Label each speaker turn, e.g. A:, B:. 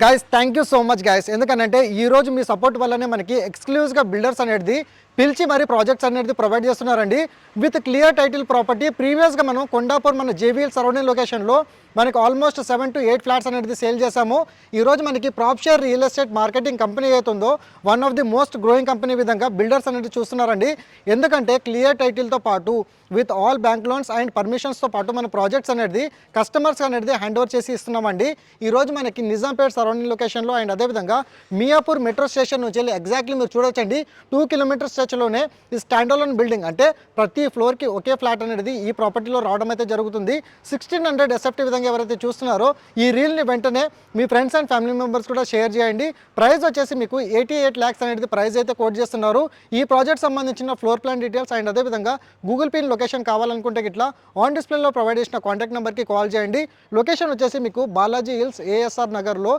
A: Guys thank you so much guys. ఎందుకంటే ఈ రోజు మీ సపోర్ట్ వల్లనే మనకి ఎక్స్క్లూజివ్గా బిల్డర్స్ అనేది పిలిచి మరి ప్రాజెక్ట్స్ అనేది ప్రొవైడ్ చేస్తున్నారండి విత్ క్లియర్ టైటిల్ ప్రాపర్టీ. ప్రీవియస్గా మనం కొండాపూర్ మన జేవీఎల్ సరౌండింగ్ లొకేషన్లో మనకి ఆల్మోస్ట్ 7 to 8 ఫ్లాట్స్ అనేది సేల్ చేశాము. ఈరోజు మనకి Propshare real estate marketing company అవుతుందో one of the most growing company విధంగా బిల్డర్స్ అనేది చూస్తున్నారండి. ఎందుకంటే క్లియర్ టైటిల్తో పాటు with all bank loans and పర్మిషన్స్తో పాటు మన ప్రాజెక్ట్స్ అనేది కస్టమర్స్ అనేది హ్యాండ్ ఓవర్ చేసి ఇస్తున్నామండి. ఈరోజు మనకి నిజాంపేట్ సరౌండింగ్ లొకేషన్లో అండ్ అదేవిధంగా మియాపూర్ మెట్రో స్టేషన్ నుంచి వెళ్ళి ఎగ్జాక్ట్లీ మీరు చూడొచ్చండి 2 కిలోమీటర్స్ స్ట్రెచ్లోనే ఈ స్టాండోలోన్ బిల్డింగ్, అంటే ప్రతి ఫ్లోర్కి ఒకే ఫ్లాట్ అనేది ఈ ప్రాపర్టీలో రావడం అయితే జరుగుతుంది. 1600 ఎస్ఎఫ్టీ విధంగా ఎవరైతే చూస్తున్నారో ఈ రీల్ని వెంటనే మీ ఫ్రెండ్స్ అండ్ ఫ్యామిలీ మెంబర్స్ కూడా షేర్ చేయండి. ప్రైస్ వచ్చేసి మీకు 88 lakhs అనేది ప్రైస్ అయితే కోట్ చేస్తున్నారు. ఈ ప్రాజెక్ట్ సంబంధించిన ఫ్లోర్ ప్లాన్ డీటెయిల్స్ అండ్ అదేవిధంగా గూగుల్ పిన్ లొకేషన్ కావాలనుకుంటే ఇట్లా ఆన్ డిస్ప్లేలో ప్రొవైడ్ చేసిన కాంటాక్ట్ నెంబర్కి కాల్ చేయండి. లొకేషన్ వచ్చేసి మీకు బాలాజీ హిల్స్ ఏఎస్ఆర్ నగర్లో